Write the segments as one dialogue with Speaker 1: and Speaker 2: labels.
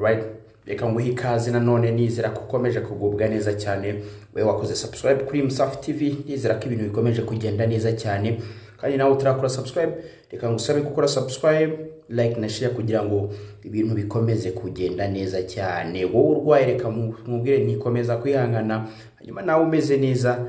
Speaker 1: right? Reka nguhe ikaze nanone nizera ko ukomeje kugubwa neza cyane. Wewe wakoze subscribe kuri Msafi TV, nizera ko ibintu bikomeje kugenda neza cyane. Kandi nawe utarakora subscribe, reka ngusabe gukora subscribe, like na share kugira ngo ibintu bikomeze kugenda neza cyane. Wowe urwaye reka mubwire nikomeza kwihangana, hanyuma nawe umeze neza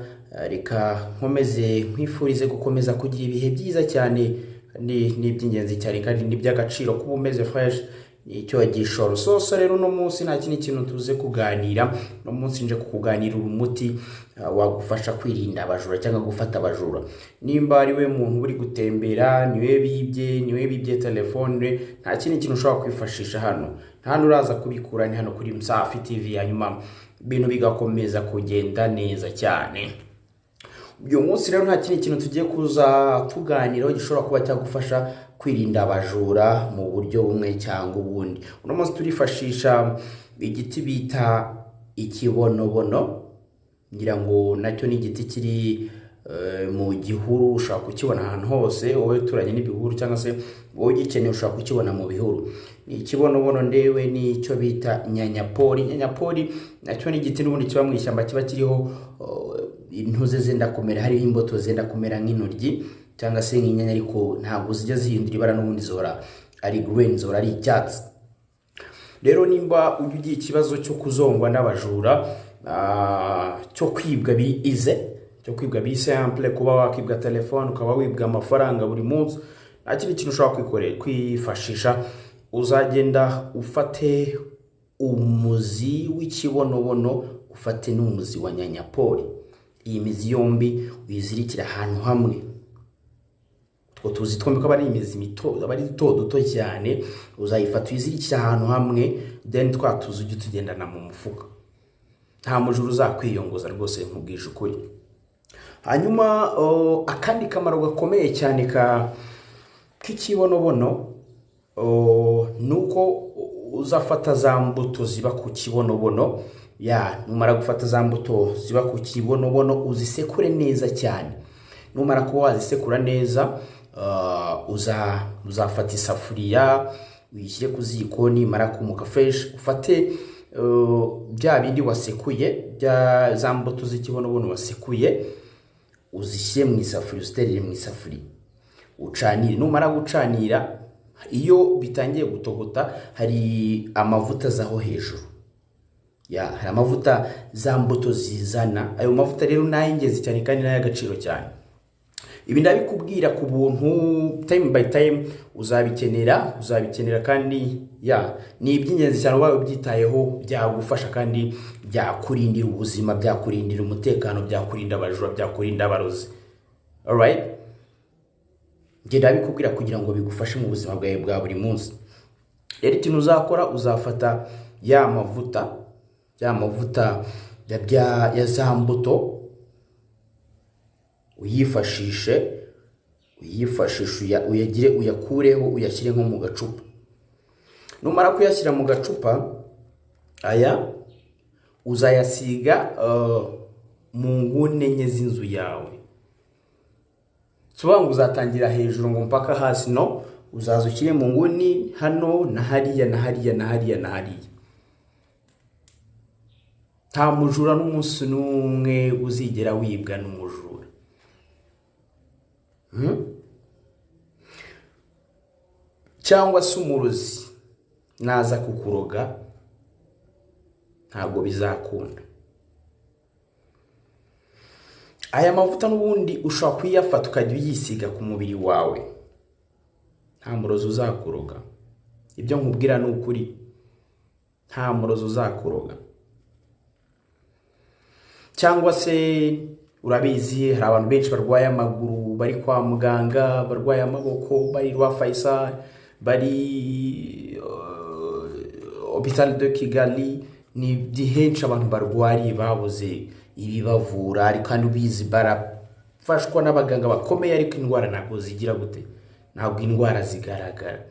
Speaker 1: reka nkomeze nkwifurize gukomeza kugira ibihe byiza cyane kandi n'iby'ingenzi cyane kandi n'iby'agaciro kuba umeze fresh icyo gishoro. So rero no munsi nta kintu tuze kuganira. No munsi nje kukuganira umuti wagufasha kwirinda abajura cyangwa gufata abajura. Nimba ari we muntu uri gutembera, niwe bibye telefone, nta kintu ushobora kwifashisha hano. Hano uraza kubikura ni hano kuri Msafi TV, hanyuma ibintu bigakomeza kugenda neza cyane. Uyu munsi rero nta kintu tugiye kuza tuganiraho gishobora kuba cyagufasha kwirinda abajura mu buryo bumwe cyangwa ubundi. Uno munsi turifashisha igiti bita ikibonobono, ngira ngo nacyo ni igiti kiri mu gihuru, ushaka kukibona ahantu hose. Wowe turanye n'ibihuru cyangwa se wowe gikeneye ushaka kukibona mu bihuru. Ni ikibonobono ndewe ni cyo bita nyanyapori. Nyanyapori nacyo ni igiti n'ubundi kiba mu ishyamba, kiba kiriho intuze zenda kumera, hariho imbuto zenda kumera nk'intoryi cyangwa se nk'inyanya, ariko ntabwo zijya zihindura ibara, n'ubundi zora ari green, zora ari icyatsi. Rero nimba ugiye ikibazo cyo kuzongwa n'abajura, cyo kwibwa bize ample, kuba wakibwa telefone, ukaba wibwa amafaranga buri munsi, nta kintu ushobora kwifashisha. Uzagenda ufate umuzi w'ikibonobono, ufate n'umuzi wa nyanyapori. Iyi mizi yombi uyizirikira ahantu hamwe. Two tuzi twombi ko ari imizi mito, abari duto cyane. Uzayifata uyizirikira ahantu hamwe, then twatuzi ujye tugendana mu mufuka. Nta mujuru uzakwiyongoza rwose, nkubwije ukuri. Hanyuma akandi kamaro gakomeye cyane k'ikibonobono nuko uzafata za mbuto ziba ku kibonobono. Numara gufata za mbuto ziba ku kibonobono uzisekure neza cyane. Numara kuba wazisekura neza, uzafata isafuriya uyishyire ku ziko, nimara kumuka fresh ufate bya bindi wasekuye, bya za mbuto z'ikibonobono wasekuye, uzishyire mu isafuriya, uziterere mu isafuriya, ucanire. Numara gucanira, iyo bitangiye gutogota hari amavuta zaho hejuru. Hari amavuta za mbuto zizana. Ayo mavuta rero n'ay'ingenzi cyane kandi n'ay'agaciro cyane. Ibi ndabikubwira ku buntu, time by time uzabikenera kandi ni iby'ingenzi cyane. Ubaye ubyitayeho byagufasha kandi byakurindira ubuzima, byakurindira umutekano, byakurinda abajura, byakurinda abarozi. Alright? Ngenda bikubwira kugira ngo bigufashe mu buzima bwawe bwa buri munsi. Rero ikintu uzakora, uzafata ya mavuta ya za mbuto, uyifashishe uyakureho, uyashyire nko mu gacupa. Numara kuyashyira mu gacupa, aya uzayasiga mu nguni enye z'inzu yawe. Sobangu uzatangira hejuru ngo mpaka hasi, no, uzaza ukire mu nguni hano na hariya na hariya na hariya na hariya. Nta mujura n'umunsi n'umwe uzigera wibwa n'umujura. Cyangwa se umurozi naza kukuroga, ntabwo bizakunda. Aya mavuta n'ubundi ushobora kuyafata ukajya uyisiga ku mubiri wawe, nta murozi uzakuroga. Ibyo nkubwira ni ukuri, nta murozi uzakuroga. Cyangwa se urabizi hari abantu benshi barwaye amaguru, bari kwa muganga, barwaye amaboko, bari rwa Faisal, bari Hospital de Kigali. Ni henshi abantu barwari babuze ibibavura, ariko kandi ubizi barafashwa n'abaganga bakomeye, ariko indwara ntabwo zigira gute, ntabwo indwara zigaragara.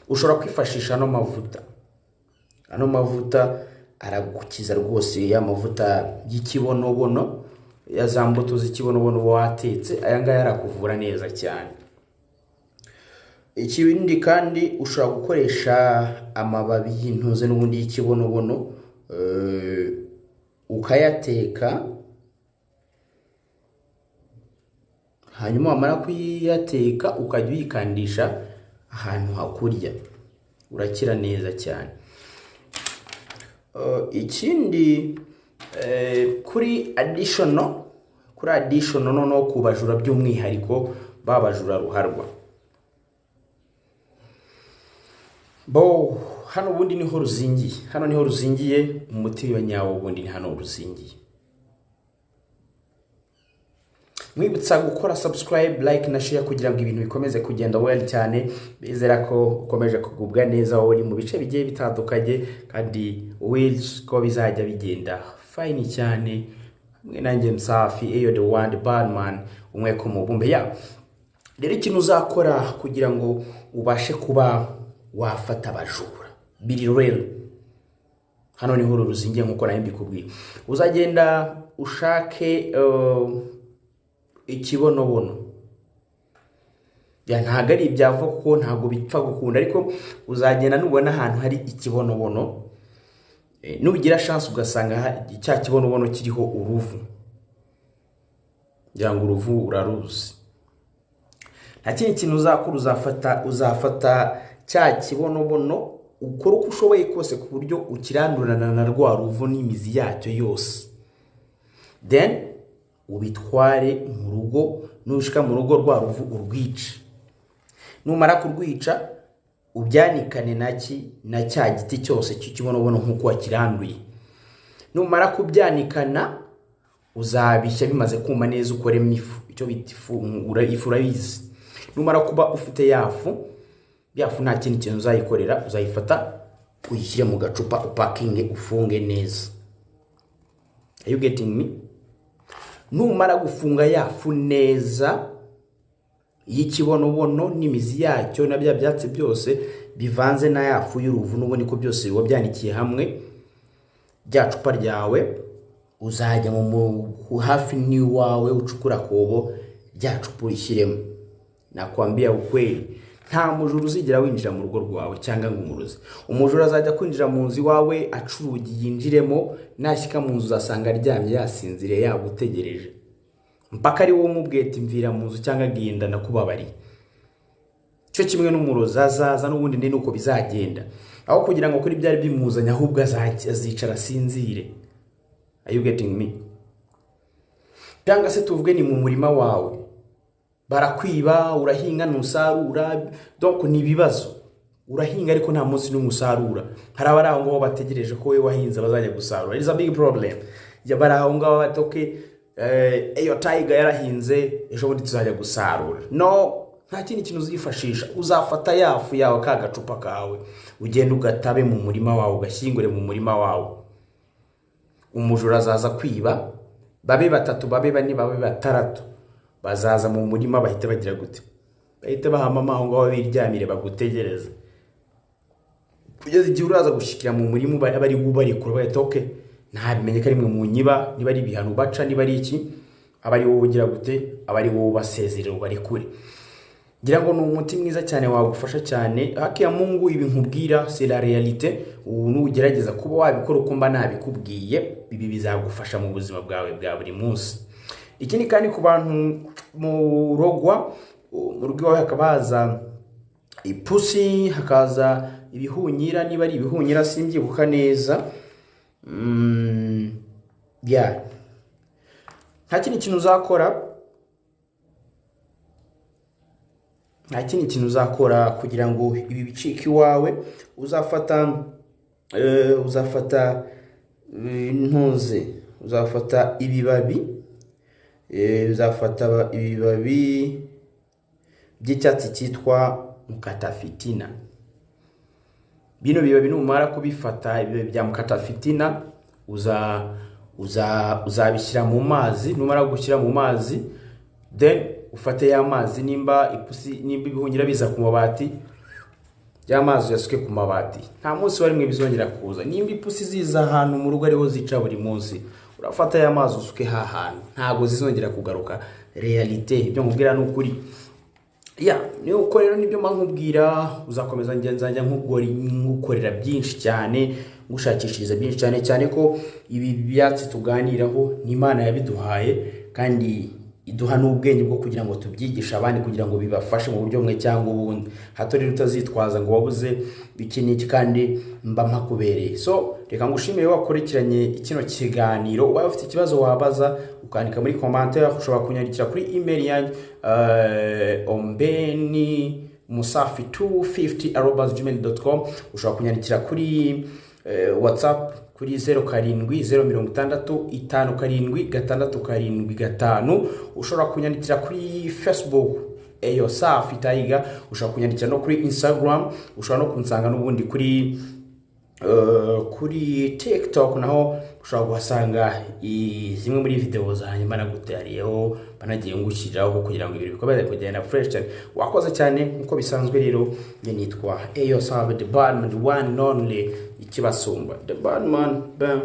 Speaker 1: Ushobora kwifashisha ano mavuta aragukiza rwose. Ya mavuta y'ikibonobono, ya za mbuto z'ikibonobono watetse, aya ngaya arakuvura neza cyane. ikibindi kandi ushobora gukoresha amababi y'intuze n'ubundi y'ikibonobono ukayateka, hanyuma wamara kuyateka ukajya uyikandisha ahantu hakurya, urakira neza cyane. Ikindi kuri additional noneho kubajura by'umwihariko babajura ruharwa, hano ubundi niho ruzingiye, hano niho ruzingiye, umuti wa nyawo ubundi ni hano ruzingiye. Mwibutsa gukora subscribe, like na share kugira ngo ibintu bikomeze kugenda well cyane. Bizera ko ukomeje kugubwa neza wowe uri mu bice bigiye bitandukanye, kandi wills ko bizajya bigenda fine cyane. Mwe nanjye Msafi, eyo the one bad man, umwe ko mubumbe ya. Rero ikintu uzakora kugira ngo ubashe kuba wafata abajura biri real, hano niho ruzingiye nkuko nayo mbikubwiye. Uzagenda ushake ikibonobono, ya ntago ari ibyava kuko ntago bipfa gukunda, ariko uzagenda nubona ahantu hari ikibonobono, nubigira chance ugasanga cya kibonobono kiriho uruvu, ngira ngo uruvu uraruzi. Nta kindi kintu uzakora, uzafata cya kibonobono ukora uko ushoboye kose ku buryo ukirandurana na rwa ruvu n'imizi yacyo yose, then ubitware mu rugo. Nushika mu rugo rwa ruvu urwica, numara kurwica ubyanikane na cya giti cyose cy'ikibonobono nkuko wakiranduye. Numara kubyanikana uzabishya bimaze kuma neza, ukoremo ifu, icyo bita ifu urabizi. Numara kuba ufite yafu nta kindi kintu uzayikorera, uzayifata uyishyire mu gacupa, upakinge, ufunge neza. Are you getting me? Numara gufunga yafu neza y'ikibonobono n'imizi yacyo na bya byatsi byose bivanze na yafu y'uruvu, n'ubone ko byose biba byanikiye hamwe, bya cupa ryawe uzajya mu hafi n'iwawe ucukura kobo, bya cupa urishyiremo. Nakwambia ukweli, nta mujura uzigera winjira mu rugo rwawe cyangwa ngo umuruzi. Umujura azajya kwinjira mu nzu iwawe acurugi yinjiremo, nashyika mu nzu uzasanga aryamye yasinzire yagutegereje, mpaka ari wowe umubwete mvira mu nzu cyangwa agenda nakubabari. Cyo kimwe n'umurozi azaza n'ubundi ndi nuko bizagenda, aho kugira ngo kuri byari bimuzanya ahubwo azicara sinzire. Are you getting me? Cyangwa se tuvuge ni mu murima wawe barakwiba, urahinga nusarura, donc ni bibazo. Urahinga ariko nta munsi n'umusarura, hari abaraho ngo bategereje ko we wahinze bazajya gusarura. It is a big problem. Ya baraho ngo batoke eyo tiger yarahinze ejo bundi tuzajya gusarura. No, nta kindi kintu uzifashisha, uzafata yafu yawe ka gacupa kawe ugenda ugatabe mu murima wawe, ugashyingure mu murima wawe. Umujura azaza kwiba, babe batatu, babe bane, babe bataratu, bazaza mu murima bahite bagira gute, bahite bahama aho ngaho biryamire bagutegereza, kugeza igihe uraza gushikira mu murima bari kure bahita okay, ntabimenye ko ari mwe mu nyiba, niba ari ibihano baca, niba ari iki, abari wowe ugira gute, abari wowe basezerera bari kure. Ngira ngo ni umuti mwiza cyane wagufasha cyane. Haki ya Mungu ibi nkubwira c'est la réalité, ugerageza kuba wabikora uko mba nabikubwiye, bibi bizagufasha mu buzima bwawe bwa buri munsi. Ikindi kandi ku bantu mu rogwa, mu rugo iwawe hakabaza ipusi, hakaza ibihunyira, niba ari ibihunyira simbyibuka neza. Nta kindi kintu uzakora, kugira ngo ibi bicike iwawe. Uzafata ibibabi, uzafata ibibabi by'icyatsi cyitwa mukatafitina. Bino bibabi numara kubifata, ibibabi bya mukatafitina uzabishyira mu mazi. Numara gushyira mu mazi, then ufate ya mazi, nimba ibihunyira biza ku mabati, ya mazi yasuke ku mabati, nta munsi warimwe bizongera kuza. Nimba ipusi ziza ahantu mu rugo ariho zica buri munsi, urafata ya mazi usuke ha hantu, ntago zizongera kugaruka. Realite ibyo nkubwira n'ukuri. ni uko rero nibyo nkubwira uzakomeza ngenzanja ngukorera byinshi cyane ngushakishiriza byinshi cyane ko ibi byatsi tuganiraho ni Imana yabiduhaye kandi iduha n'ubwenge bwo kugira ngo tubyigisha abandi kugira ngo bibafashe mu buryo bumwe cyangwa ubundi. Hato rero utazitwaza ngo wabuze iki kandi mba mpakubereye. So reka ngushimire wakurikiranye kino kiganiro. Ubaye ufite ikibazo wabaza ukandika muri commentaire, ushobora kunyandikira kuri email yanjye ombeni-musafi250@gmail.com. ushobora kunyandikira kuri WhatsApp kuri 0706575675. ushobora kunyandikira kuri Facebook Safi Taiga. ushobora kunyandikira no kuri Instagram. ushobora no kunsanga n'ubundi kuri TikTok, naho ushobora kuhasanga zimwe muri video zanjye banagutariyeho banagiye ngushyiraho kugira ngo ibintu bikomeze kugenda fresh cyane. Wakoze cyane nkuko bisanzwe rero nge nitwa Safi the Badman, the one and only ikibasumba, the Badman. Bam.